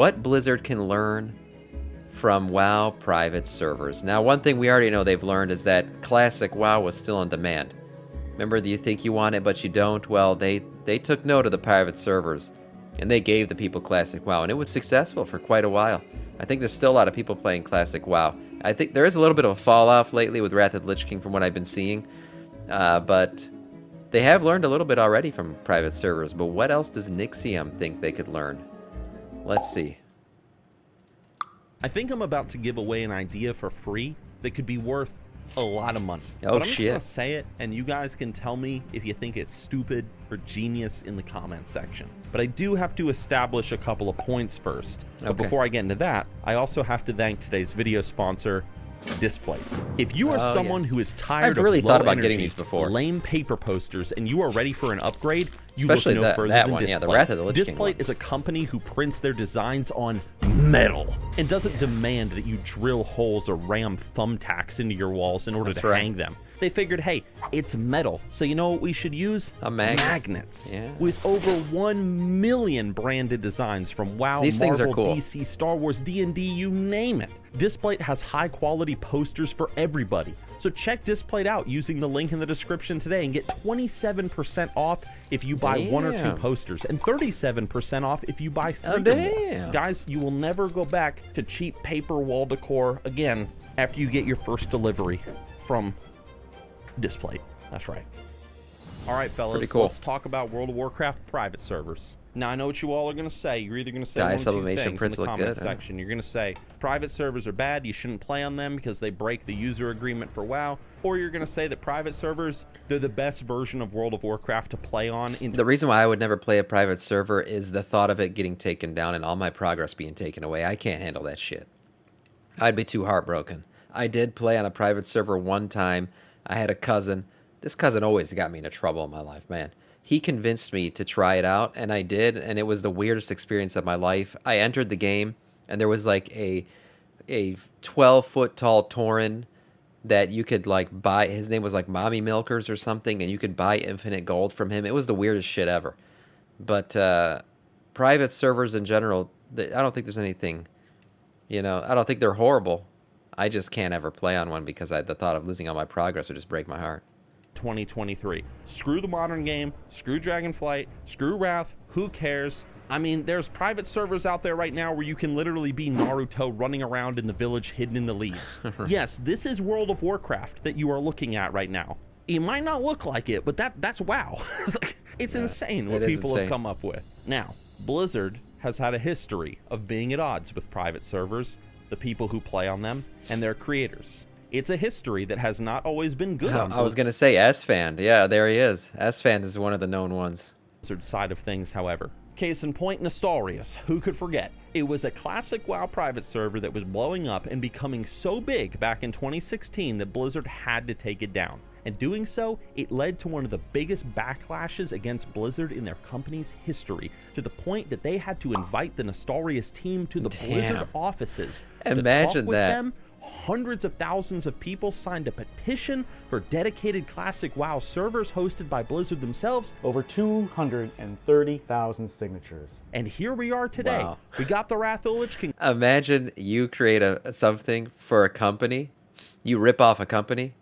What Blizzard can learn from WoW private servers. Now, one thing we already know they've learned is that classic WoW was still on demand. Remember, you think you want it, but you don't? Well, they took note of the private servers, and they gave the people classic WoW, and it was successful for quite a while. I think there's still a lot of people playing classic WoW. I think there is a little bit of a fall-off lately with Wrath of the Lich King from what I've been seeing, but they have learned a little bit already from private servers. But what else does Nixxiom think they could learn? Let's see. I think I'm about to give away an idea for free that could be worth a lot of money. Oh, but I'm just shit. gonna say it, and you guys can tell me if you think it's stupid or genius in the comments section. But I do have to establish a couple of points first. But before I get into that, I also have to thank today's video sponsor, Displate. If you are someone who is tired I've really of thought low about getting energy, these before. lame paper posters, and you are ready for an upgrade, you Especially look no further than one, Displate. yeah, the Wrath of the Lich King Displate ones. is a company who prints their designs on metal and doesn't demand that you drill holes or ram thumbtacks into your walls in order to hang them. They figured, hey, it's metal, so you know what we should use? A magnet. Magnets. Yeah. With over 1 million branded designs from WoW, These things are Marvel, cool. DC, Star Wars, D&D, you name it. Displate has high quality posters for everybody. So check Displate out using the link in the description today and get 27% off if you buy 1 or 2 posters and 37% off if you buy 3 or more. Guys, you will never go back to cheap paper wall decor again after you get your first delivery from Displate. That's right. All right, fellas, Cool. let's talk about World of Warcraft private servers. Now, I know what you all are going to say. You're either going to say Dye one of two sublimation things in prints the look comment good, huh? section. You're going to say private servers are bad, you shouldn't play on them because they break the user agreement for WoW, or you're going to say that private servers, they're the best version of World of Warcraft to play on. The reason why I would never play a private server is the thought of it getting taken down and all my progress being taken away. I can't handle that shit. I'd be too heartbroken. I did play on a private server one time. I had a cousin. This cousin always got me into trouble in my life, man. He convinced me to try it out, and I did, and it was the weirdest experience of my life. I entered the game, and there was like a 12-foot tall Tauren that you could like buy. His name was like Mommy Milkers or something, and you could buy infinite gold from him. It was the weirdest shit ever. But private servers in general, I don't think there's anything, I don't think they're horrible. I just can't ever play on one because the thought of losing all my progress would just break my heart. 2023. Screw the modern game, screw Dragonflight, screw Wrath, who cares? I mean, there's private servers out there right now where you can literally be Naruto running around in the village hidden in the leaves. Yes, this is World of Warcraft that you are looking at right now. It might not look like it, but that's WoW. It's insane what people have come up with. Now, Blizzard has had a history of being at odds with private servers, the people who play on them, and their creators. It's a history that has not always been good on I was going to say S-Fan. Yeah, there he is. S-Fan is one of the known ones. Blizzard side of things, however. Case in point, Nostalrius. Who could forget? It was a classic WoW private server that was blowing up and becoming so big back in 2016 that Blizzard had to take it down. And doing so, it led to one of the biggest backlashes against Blizzard in their company's history, to the point that they had to invite the Nostalrius team to the Blizzard offices to talk with them. Hundreds of thousands of people signed a petition for dedicated classic WoW servers hosted by Blizzard themselves. Over 230,000 signatures. And here we are today. Wow. We got the Wrath of the Lich King. Imagine you create something for a company, you rip off a company,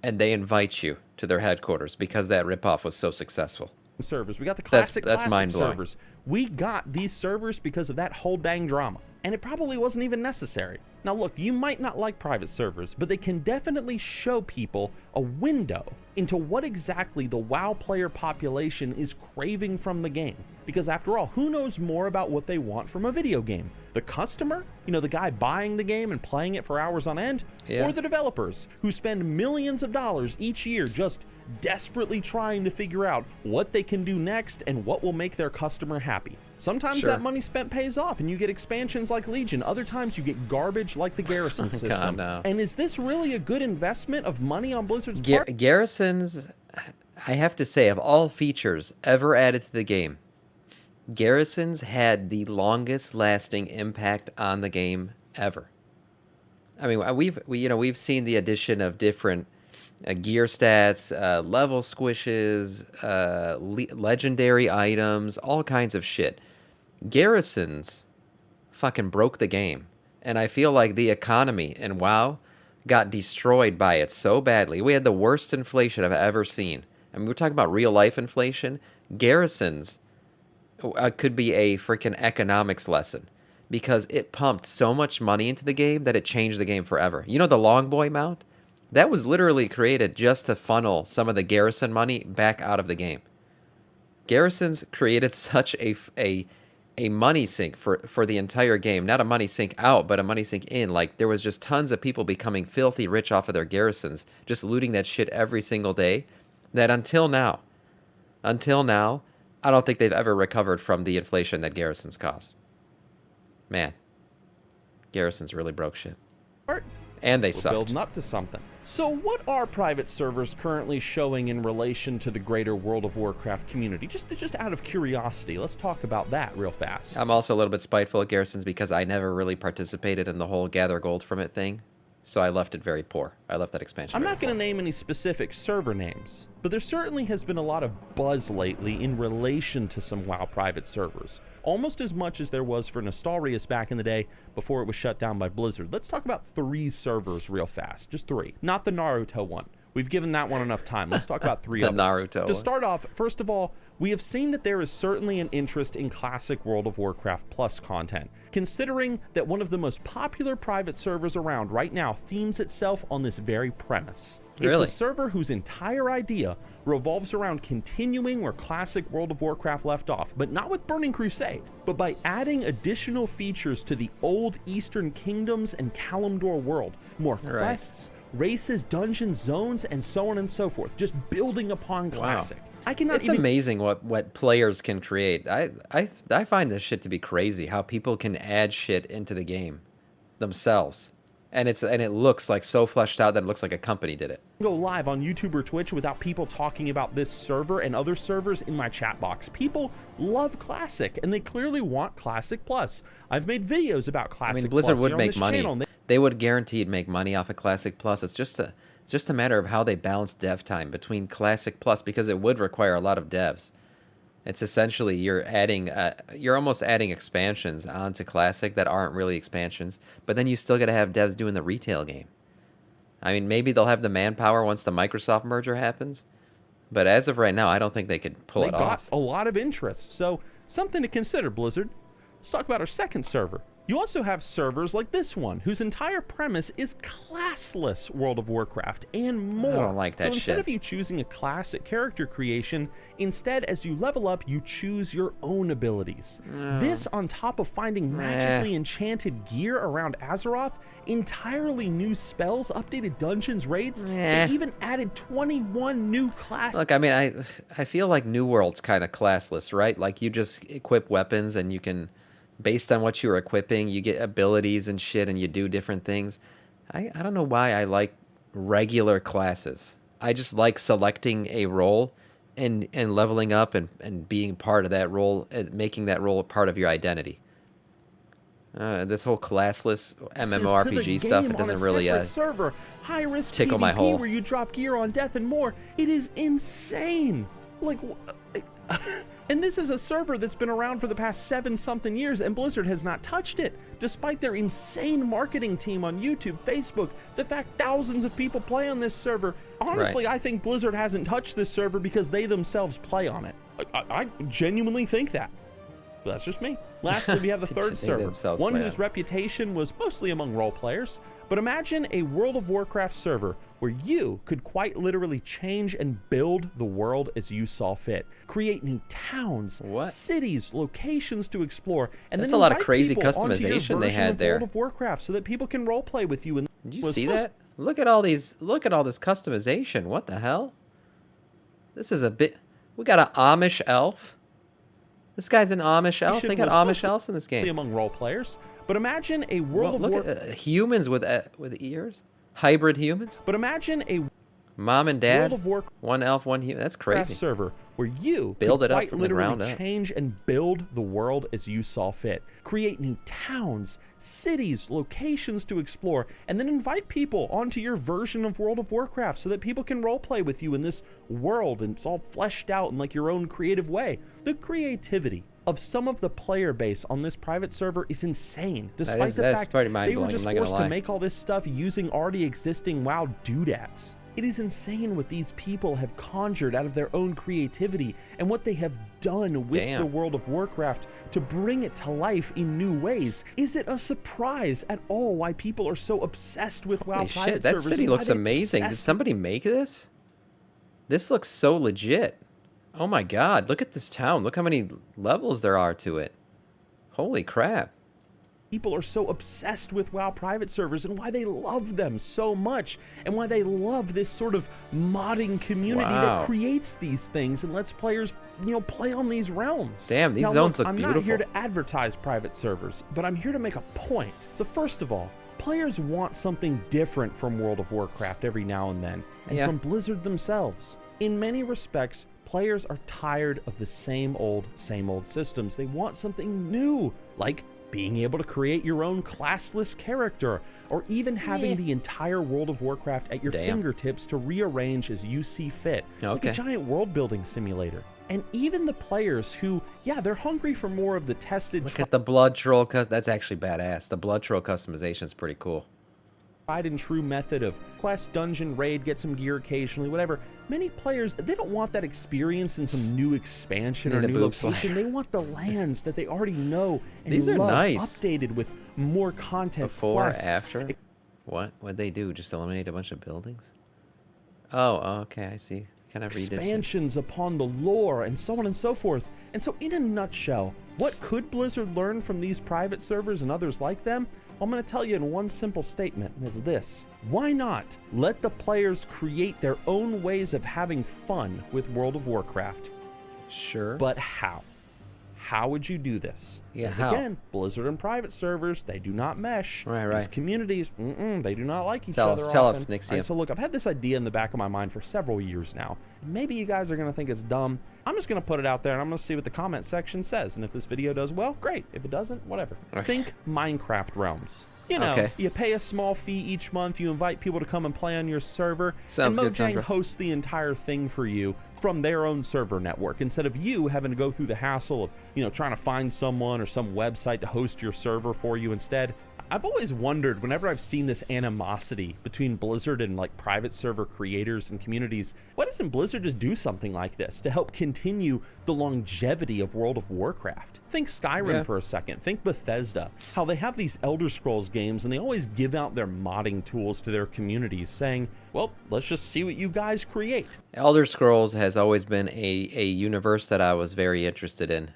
and they invite you to their headquarters because that ripoff was so successful. Servers. We got the classic mind-blowing. servers. We got these servers because of that whole dang drama. And it probably wasn't even necessary. Now look, you might not like private servers, but they can definitely show people a window into what exactly the WoW player population is craving from the game. Because after all, who knows more about what they want from a video game? The customer? The guy buying the game and playing it for hours on end? Yeah. Or the developers who spend millions of dollars each year just desperately trying to figure out what they can do next and what will make their customer happy? Sometimes that money spent pays off and you get expansions like Legion. Other times you get garbage like the Garrison system. God, no. And is this really a good investment of money on Blizzard's part? Garrisons, I have to say, of all features ever added to the game, Garrisons had the longest lasting impact on the game ever. I mean, we've seen the addition of different gear stats, level squishes, legendary items, all kinds of shit. Garrisons fucking broke the game. And I feel like the economy in WoW got destroyed by it so badly. We had the worst inflation I've ever seen. I mean, we're talking about real life inflation. Garrisons could be a freaking economics lesson because it pumped so much money into the game that it changed the game forever. You know the Longboy mount? That was literally created just to funnel some of the garrison money back out of the game. Garrisons created such a money sink for the entire game. Not a money sink out, but a money sink in. Like, there was just tons of people becoming filthy rich off of their garrisons, just looting that shit every single day, that until now, I don't think they've ever recovered from the inflation that garrisons caused. Man, garrisons really broke shit. And they sucked. Building up to something. So what are private servers currently showing in relation to the greater World of Warcraft community? Just out of curiosity, let's talk about that real fast. I'm also a little bit spiteful at garrisons because I never really participated in the whole gather gold from it thing. So I left it very poor. I left that expansion. I'm not going to name any specific server names, but there certainly has been a lot of buzz lately in relation to some WoW private servers. Almost as much as there was for Nostalrius back in the day before it was shut down by Blizzard. Let's talk about 3 servers real fast. Just 3. Not the Naruto one. We've given that one enough time. Let's talk about 3 others. Naruto To start off, first of all, we have seen that there is certainly an interest in classic World of Warcraft Plus content, considering that one of the most popular private servers around right now themes itself on this very premise. Really? It's a server whose entire idea revolves around continuing where classic World of Warcraft left off, but not with Burning Crusade, but by adding additional features to the old Eastern Kingdoms and Kalimdor world. More quests, races, dungeons, zones, and so on and so forth. Just building upon classic. Wow. I cannot It's amazing what players can create. I find this shit to be crazy, how people can add shit into the game themselves. And it looks like so fleshed out that it looks like a company did it. Go live on YouTube or Twitch without people talking about this server and other servers in my chat box. People love Classic, and they clearly want Classic Plus. I've made videos about Classic Plus. I mean, Blizzard would on make this money. channel. They would guaranteed make money off of Classic Plus. It's just a matter of how they balance dev time between Classic Plus, because it would require a lot of devs. It's essentially you're almost adding expansions onto Classic that aren't really expansions, but then you still got to have devs doing the retail game. I mean, maybe they'll have the manpower once the Microsoft merger happens, but as of right now, I don't think they could pull it off. They got a lot of interest, so something to consider, Blizzard. Let's talk about our second server. You also have servers like this one, whose entire premise is classless World of Warcraft and more. I don't like that So instead shit. of you choosing a classic character creation, instead as you level up, you choose your own abilities. This on top of finding magically enchanted gear around Azeroth, entirely new spells, updated dungeons, raids, they even added 21 new classes. Look, I mean, I feel like New World's kind of classless, right? Like, you just equip weapons and you can, based on what you're equipping, you get abilities and shit and you do different things. I don't know why I like regular classes. I just like selecting a role and leveling up and being part of that role, and making that role a part of your identity. This whole classless MMORPG stuff, it doesn't really server, high risk tickle PvP my hole. where you drop gear on death and more. It is insane. Like, and this is a server that's been around for the past 7-something years, and Blizzard has not touched it, despite their insane marketing team on YouTube, Facebook, the fact thousands of people play on this server. Honestly, I think Blizzard hasn't touched this server because they themselves play on it. I genuinely think that. But that's just me. Lastly, we have the third server, one whose reputation was mostly among role players. But imagine a World of Warcraft server where you could quite literally change and build the world as you saw fit. Create new towns, cities, locations to explore, and That's then a lot of invite crazy people onto your customization they version had of there. World of Warcraft so that people can role play with you. And Did you see that? Look at all these. Look at all this customization. What the hell? This is a bit. We got an Amish elf. This guy's an Amish elf. They got Amish elves in this game. Among role players, but imagine a World of Warcraft humans with ears, hybrid humans. But imagine a mom and dad, World of Warcraft one elf, one human. That's crazy. Server where you build could it up quite from the literally ground up. change and build the world as you saw fit. Create new towns, cities, locations to explore, and then invite people onto your version of World of Warcraft so that people can role play with you in this world, and it's all fleshed out in like your own creative way. The creativity of some of the player base on this private server is insane, despite the that's fact pretty they were mind-blowing, just I'm not gonna forced to lie. make all this stuff using already existing WoW doodads. It is insane what these people have conjured out of their own creativity and what they have done with Damn. the World of Warcraft to bring it to life in new ways. Is it a surprise at all why people are so obsessed with WoW Holy private shit, that servers? city and why looks they're amazing. Did obsessed somebody make this? This looks so legit. Oh my god, look at this town. Look how many levels there are to it. Holy crap. People are so obsessed with WoW private servers and why they love them so much and why they love this sort of modding community Wow. that creates these things and lets players, play on these realms. Damn, these Now, zones look I'm beautiful. not here to advertise private servers, but I'm here to make a point. So first of all, players want something different from World of Warcraft every now and then, and Yeah. from Blizzard themselves. In many respects, players are tired of the same old systems. They want something new, like being able to create your own classless character, or even having the entire World of Warcraft at your fingertips to rearrange as you see fit, like a giant world building simulator. And even the players who, they're hungry for more of the tested, Look at the blood troll that's actually badass. The blood troll customization is pretty cool. tried and true method of quest, dungeon, raid, get some gear occasionally, whatever. Many players, they don't want that experience in some new expansion or Need a new boob location. slayer. They want the lands that they already know and These are love, nice. updated with more content. Before, quests. after? What'd they do? Just eliminate a bunch of buildings? Oh, okay, I see. Kind of redid shit. Expansions upon the lore and so on and so forth. And so in a nutshell, what could Blizzard learn from these private servers and others like them? I'm going to tell you in one simple statement, and it's this. Why not let the players create their own ways of having fun with World of Warcraft? Sure. But how? How would you do this? Yeah, Because how? again, Blizzard and private servers, they do not mesh. Right, These right. communities, they do not like each Tell other us, tell us, often. Nixxiom. All right, so look, I've had this idea in the back of my mind for several years now. Maybe you guys are going to think it's dumb. I'm just going to put it out there and I'm going to see what the comment section says. And if this video does well, great. If it doesn't, whatever. Think Minecraft realms. You know, you pay a small fee each month, you invite people to come and play on your server, Sounds and good, Mojang Sandra. hosts the entire thing for you from their own server network, instead of you having to go through the hassle of, trying to find someone or some website to host your server for you instead. I've always wondered, whenever I've seen this animosity between Blizzard and like private server creators and communities, why doesn't Blizzard just do something like this to help continue the longevity of World of Warcraft? Think Skyrim for a second. Think Bethesda. How they have these Elder Scrolls games and they always give out their modding tools to their communities saying, well, let's just see what you guys create. Elder Scrolls has always been a universe that I was very interested in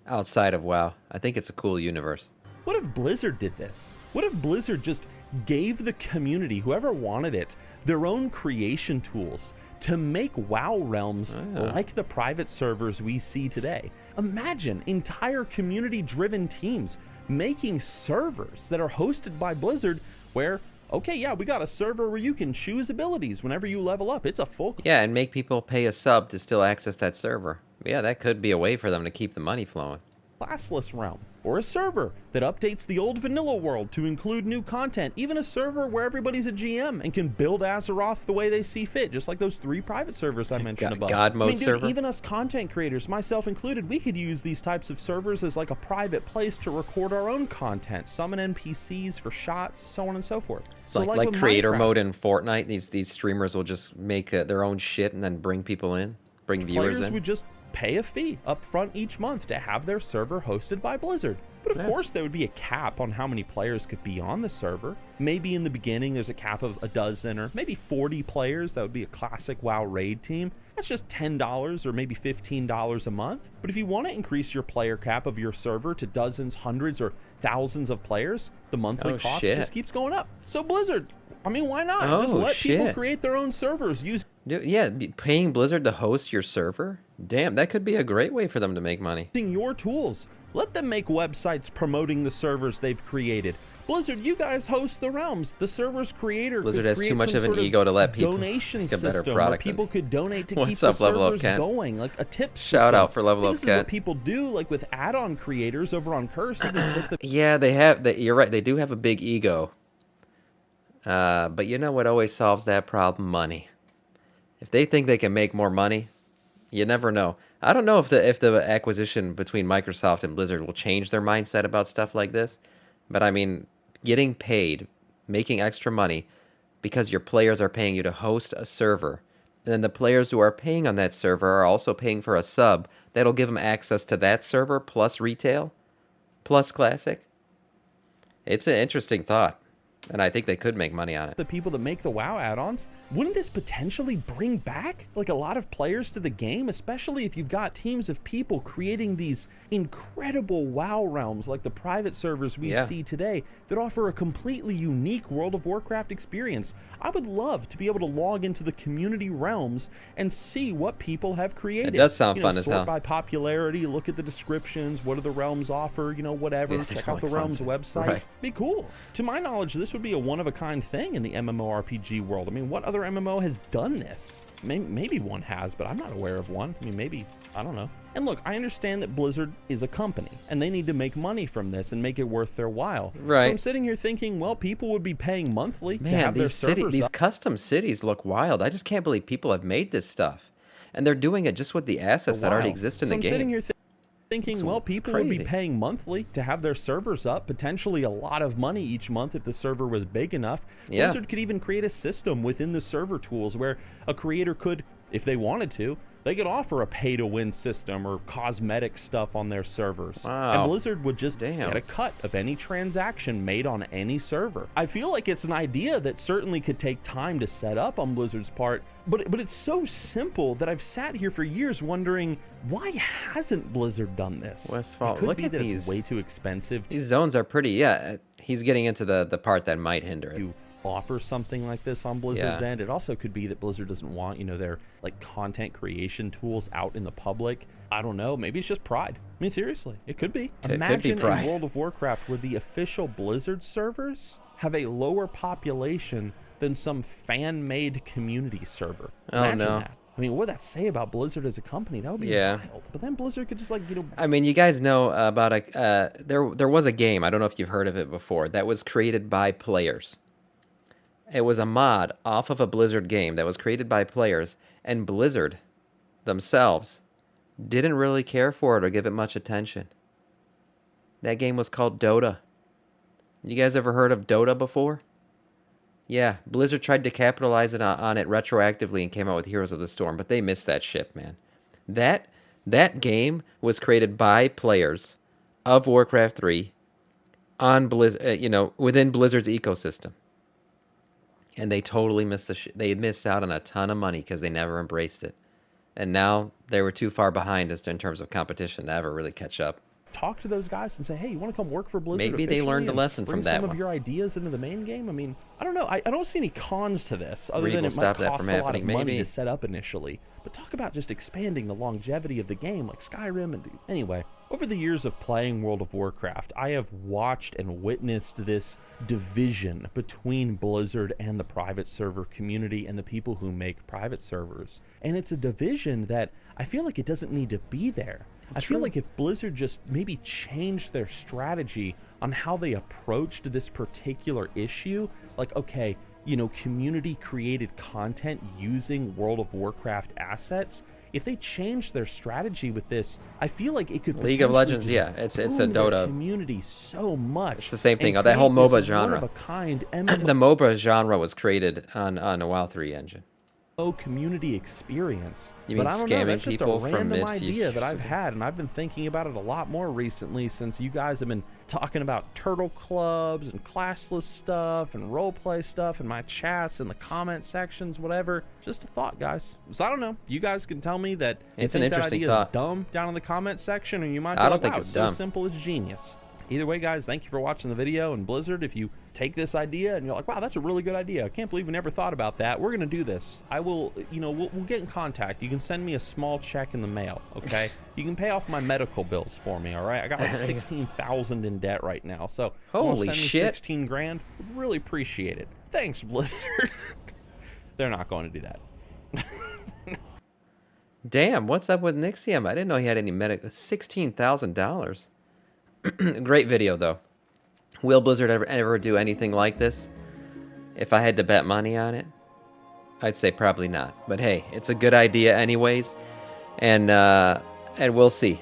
outside of WoW. I think it's a cool universe. What if Blizzard did this? What if Blizzard just gave the community, whoever wanted it, their own creation tools to make WoW realms like the private servers we see today? Imagine entire community-driven teams making servers that are hosted by Blizzard where, we got a server where you can choose abilities whenever you level up. It's a full... Yeah, and make people pay a sub to still access that server. Yeah, that could be a way for them to keep the money flowing. classless realm, or a server that updates the old vanilla world to include new content, even a server where everybody's a GM and can build Azeroth the way they see fit, just like those 3 private servers I mentioned above. God mode dude, server? even us content creators, myself included, we could use these types of servers as like a private place to record our own content, summon NPCs for shots, so on and so forth. So like with creator Minecraft, mode in Fortnite, these streamers will just make their own shit and then bring people in, bring viewers players in. would just pay a fee up front each month to have their server hosted by Blizzard. But of course, there would be a cap on how many players could be on the server. Maybe in the beginning, there's a cap of a dozen or maybe 40 players. That would be a classic WoW raid team. That's just $10 or maybe $15 a month. But if you want to increase your player cap of your server to dozens, hundreds, or thousands of players, the monthly cost just keeps going up. So Blizzard, I mean, why not? Just let people create their own servers. Paying Blizzard to host your server? Damn, that could be a great way for them to make money. Using your tools. Let them make websites promoting the servers they've created. Blizzard, you guys host the realms. The server's creator Blizzard could has create too much some of an sort ego to let people donation make a better system where product. people could donate to keep What's the up, Level Up servers Cat? going, like a tip system. Shout out for Level Up This is Cat. what people do, like with add-on creators over on Curse. They can tip the Yeah, they have. You're right. They do have a big ego. But you know what always solves that problem? Money. If they think they can make more money, you never know. I don't know if the acquisition between Microsoft and Blizzard will change their mindset about stuff like this, but I mean, getting paid, making extra money because your players are paying you to host a server, and then the players who are paying on that server are also paying for a sub that'll give them access to that server plus retail, plus classic. It's an interesting thought. And I think they could make money on it. The people that make the WoW add-ons, wouldn't this potentially bring back like a lot of players to the game, especially if you've got teams of people creating these incredible WoW realms like the private servers we see today that offer a completely unique World of Warcraft experience? I would love to be able to log into the community realms and see what people have created. It does sound fun as hell. Sort by popularity, look at the descriptions, what do the realms offer, whatever, check out the realms website. Right. Be cool. To my knowledge, this would be a one-of-a-kind thing in the MMORPG world. I mean, what other MMO has done this? Maybe one has, but I'm not aware of one. I mean, maybe, I don't know. And look, I understand that Blizzard is a company, and they need to make money from this and make it worth their while. Right. So I'm sitting here thinking, well, people would be paying monthly to have their servers these up. custom cities look wild. I just can't believe people have made this stuff. And they're doing it just with the assets that already exist in the game. I'm sitting here thinking, well, people would be paying monthly to have their servers up, potentially a lot of money each month if the server was big enough. Yeah. Blizzard could even create a system within the server tools where a creator could, if they wanted to, they could offer a pay-to-win system or cosmetic stuff on their servers. Wow. And Blizzard would just get a cut of any transaction made on any server. I feel like it's an idea that certainly could take time to set up on Blizzard's part, but it's so simple that I've sat here for years wondering, why hasn't Blizzard done this? Westfall, it could look be at that these. It's way too expensive These zones are pretty, he's getting into the part that might hinder it. to offer something like this on Blizzard's end. It also could be that Blizzard doesn't want, their like content creation tools out in the public. I don't know. Maybe it's just pride. I mean, seriously, it could be. Imagine pride. in World of Warcraft where the official Blizzard servers have a lower population than some fan-made community server. Imagine that. I mean, what would that say about Blizzard as a company? That would be wild. But then Blizzard could just I mean, you guys know about there was a game, I don't know if you've heard of it before, that was created by players. It was a mod off of a Blizzard game that was created by players, and Blizzard themselves didn't really care for it or give it much attention. That game was called Dota. You guys ever heard of Dota before? Yeah, Blizzard tried to capitalize on it retroactively and came out with Heroes of the Storm, but they missed that ship, man. That game was created by players of Warcraft 3 on within Blizzard's ecosystem. And they totally missed they missed out on a ton of money because they never embraced it. And now they were too far behind in terms of competition to ever really catch up. talk to those guys and say, hey, you want to come work for Blizzard? Maybe they learned a lesson from that Bring some one. of your ideas into the main game. I mean, I don't know. I don't see any cons to this other Reed than will it might stop that cost from a lot of happening, money maybe. to set up initially. But talk about just expanding the longevity of the game like Skyrim. And anyway, over the years of playing World of Warcraft, I have watched and witnessed this division between Blizzard and the private server community and the people who make private servers. And it's a division that I feel like it doesn't need to be there. I feel like if Blizzard just maybe changed their strategy on how they approached this particular issue, like, okay, you know, community created content using World of Warcraft assets, if they changed their strategy with this, I feel like it could League of Legends, potentially yeah, it's a boom their Dota community so much. It's the same thing. and That whole create MOBA this genre. one-of-a-kind The MOBA genre was created on a WoW 3 engine. community experience. You But mean I don't know, scamming that's just a people from random mid-future idea that I've city? had, and I've been thinking about it a lot more recently since you guys have been talking about turtle clubs and classless stuff and roleplay stuff in my chats and the comment sections, whatever. Just a thought, guys. So I don't know. You guys can tell me that It's you an think that interesting idea thought. is dumb down in the comment section, and you might be I don't like, think wow, it's so dumb. simple, it's genius. Either way, guys, thank you for watching the video. And Blizzard, if you take this idea and you're like, wow, that's a really good idea, I can't believe we never thought about that, we're going to do this. I will, you know, we'll get in contact. You can send me a small check in the mail, okay? You can pay off my medical bills for me, all right? I got like $16,000 in debt right now, so if you wanna Holy send me shit. 16 grand, would really appreciate it. Thanks, Blizzard. They're not going to do that. Damn, what's up with Nixxiom? I didn't know he had any medical. $16,000. Great video, though. Will Blizzard ever do anything like this? If I had to bet money on it, I'd say probably not. But hey, it's a good idea anyways. And And we'll see.